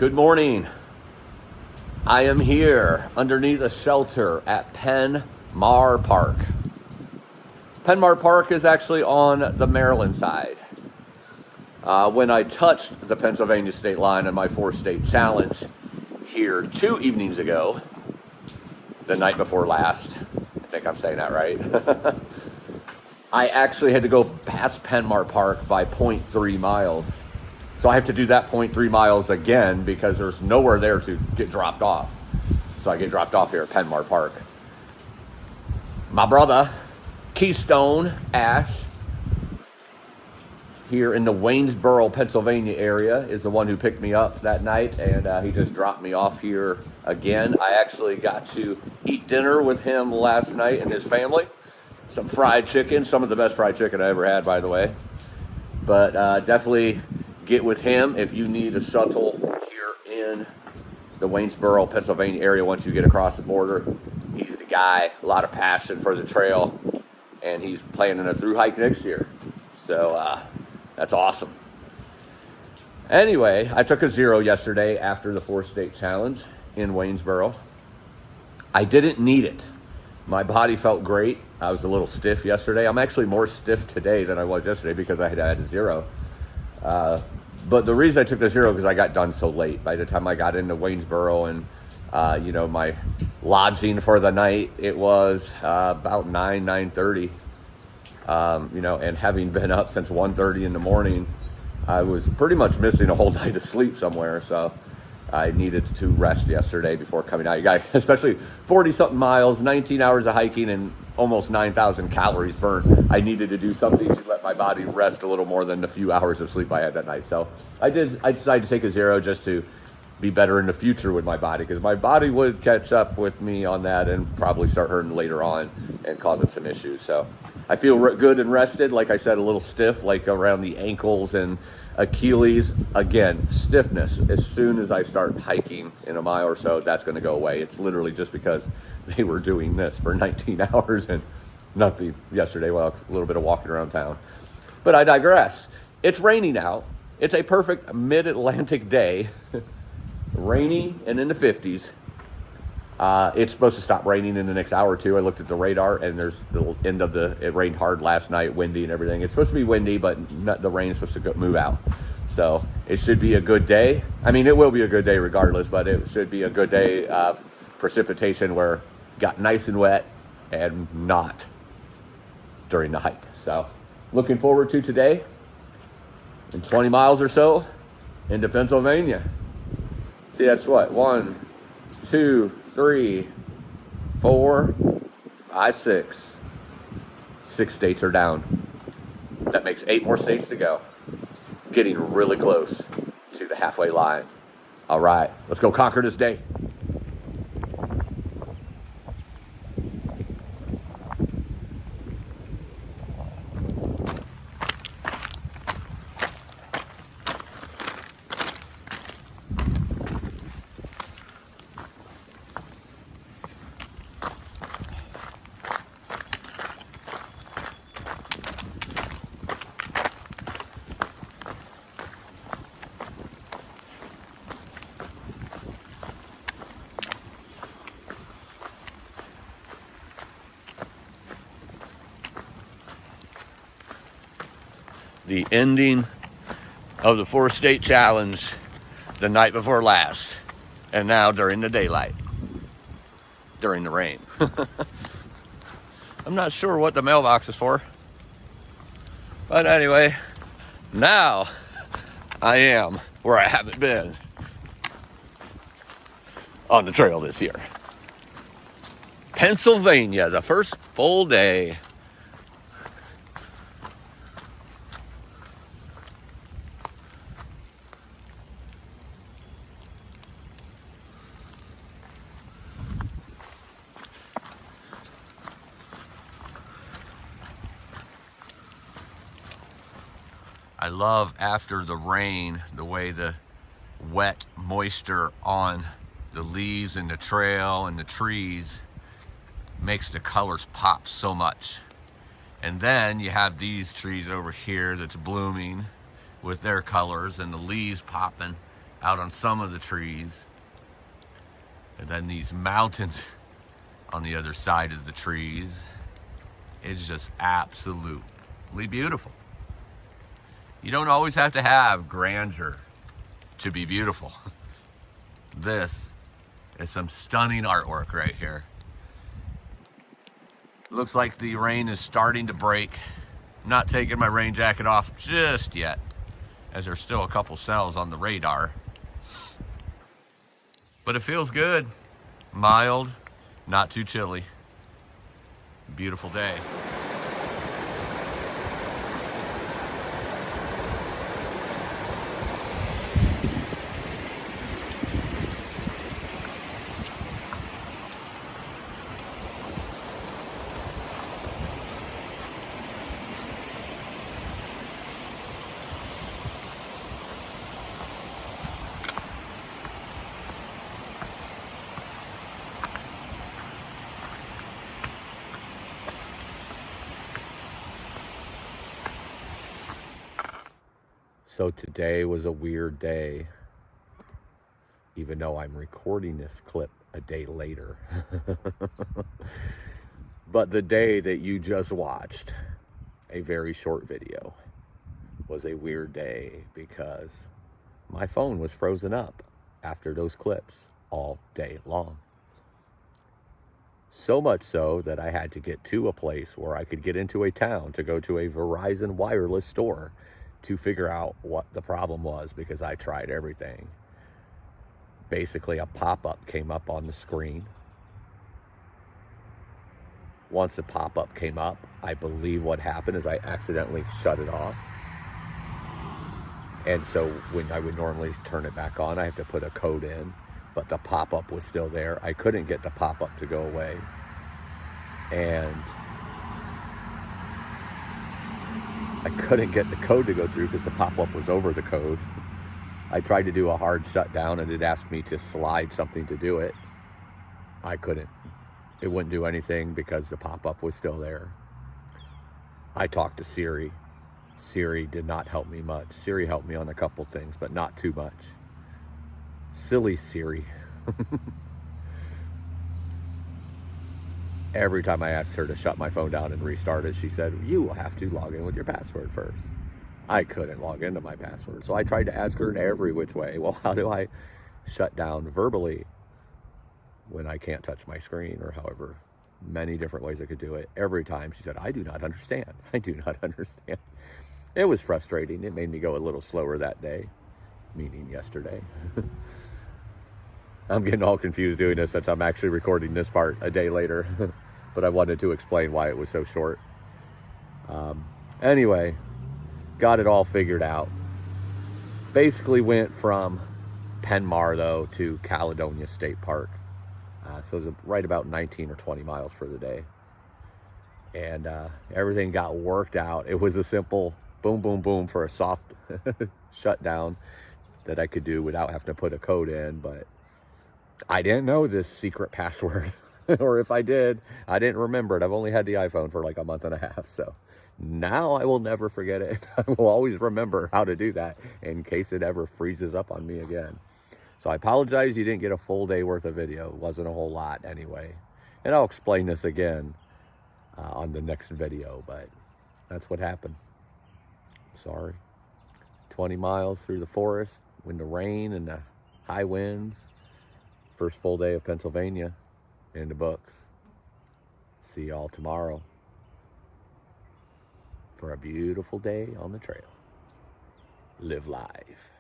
Good morning. I am here underneath a shelter at Penn Mar Park. Penn Mar Park is actually on the Maryland side. When I touched the Pennsylvania state line in my 4-state challenge here 2 evenings ago, the night before last, I think I'm saying that right, I actually had to go past Penn Mar Park by 0.3 miles. So I have to do that 0.3 miles again because there's nowhere there to get dropped off. So I get dropped off here at Penn Mar Park. My brother, Keystone Ash, here in the Waynesboro, Pennsylvania area, is the one who picked me up that night, and he just dropped me off here again. I actually got to eat dinner with him last night and his family. Some fried chicken, some of the best fried chicken I ever had, by the way. But definitely get with him if you need a shuttle here in the Waynesboro, Pennsylvania area once you get across the border. He's the guy, a lot of passion for the trail, and he's planning a Thru-Hike next year. So that's awesome. Anyway, I took a 0 yesterday after the 4-state challenge in Waynesboro. I didn't need it. My body felt great. I was a little stiff yesterday. I'm actually more stiff today than I was yesterday because I had a 0. But the reason I took the 0 because I got done so late. By the time I got into Waynesboro and my lodging for the night, it was about 9:30. And having been up since 1:30 in the morning, I was pretty much missing a whole night of sleep somewhere. So I needed to rest yesterday before coming out. You got especially 40-something miles, 19 hours of hiking, and almost 9,000 calories burned. I needed to do something to let my body rest a little more than the few hours of sleep I had that night. So I decided to take a 0 just to be better in the future with my body, because my body would catch up with me on that and probably start hurting later on and causing some issues. So I feel good and rested. Like I said, a little stiff, like around the ankles and Achilles. Again, stiffness. As soon as I start hiking in a mile or so, that's going to go away. It's literally just because they were doing this for 19 hours and nothing yesterday. Well, a little bit of walking around town. But I digress. It's raining out. It's a perfect mid-Atlantic day. Rainy and in the 50s. It's supposed to stop raining in the next hour or two. I looked at the radar, and there's the end of it rained hard last night, windy and everything. It's supposed to be windy, but the rain's supposed to move out. So it should be a good day. I mean, it will be a good day regardless, but it should be a good day of precipitation where it got nice and wet and not during the hike. So looking forward to today in 20 miles or so into Pennsylvania. See, that's what? 1, 2, 3, 4, 5, 6. 6 states are down. That makes 8 more states to go. Getting really close to the halfway line. All right, let's go conquer this day. The ending of the 4-state challenge the night before last, and now during the daylight, during the rain. I'm not sure what the mailbox is for, but anyway, now I am where I haven't been on the trail this year. Pennsylvania, the first full day. I love after the rain, the way the wet moisture on the leaves and the trail and the trees makes the colors pop so much. And then you have these trees over here that's blooming with their colors and the leaves popping. out on some of the trees. And then these mountains on the other side of the trees. It's just absolutely beautiful. You don't always have to have grandeur to be beautiful. This is some stunning artwork right here. Looks like the rain is starting to break. I'm not taking my rain jacket off just yet, as there's still a couple cells on the radar. But it feels good. Mild, not too chilly. Beautiful day. So today was a weird day, even though I'm recording this clip a day later. But the day that you just watched, a very short video, was a weird day because my phone was frozen up after those clips all day long. So much so that I had to get to a place where I could get into a town to go to a Verizon wireless store to figure out what the problem was, because I tried everything. Basically, a pop-up came up on the screen. Once the pop-up came up, I believe what happened is I accidentally shut it off. And so when I would normally turn it back on, I have to put a code in, but the pop-up was still there. I couldn't get the pop-up to go away. And I couldn't get the code to go through because the pop-up was over the code. I tried to do a hard shutdown and it asked me to slide something to do it. I couldn't. It wouldn't do anything because the pop-up was still there. I talked to Siri. Siri did not help me much. Siri helped me on a couple things, but not too much. Silly Siri. Every time I asked her to shut my phone down and restart it, she said, you will have to log in with your password first. I couldn't log into my password. So I tried to ask her in every which way, well, how do I shut down verbally when I can't touch my screen, or however many different ways I could do it? Every time she said, I do not understand. I do not understand. It was frustrating. It made me go a little slower that day, meaning yesterday. I'm getting all confused doing this since I'm actually recording this part a day later, but I wanted to explain why it was so short. Anyway, got it all figured out. Basically went from Penmar, though, to Caledonia State Park. So it was right about 19 or 20 miles for the day. And everything got worked out. It was a simple boom, boom, boom for a soft shutdown that I could do without having to put a code in, but I didn't know this secret password, or if I did, I didn't remember it. I've only had the iPhone for like a month and a half, so now I will never forget it. I will always remember how to do that in case it ever freezes up on me again. So I apologize you didn't get a full day worth of video. It wasn't a whole lot anyway. And I'll explain this again on the next video, but that's what happened. Sorry. 20 miles through the forest in the rain and the high winds. First full day of Pennsylvania in the books. See y'all tomorrow for a beautiful day on the trail. Live life.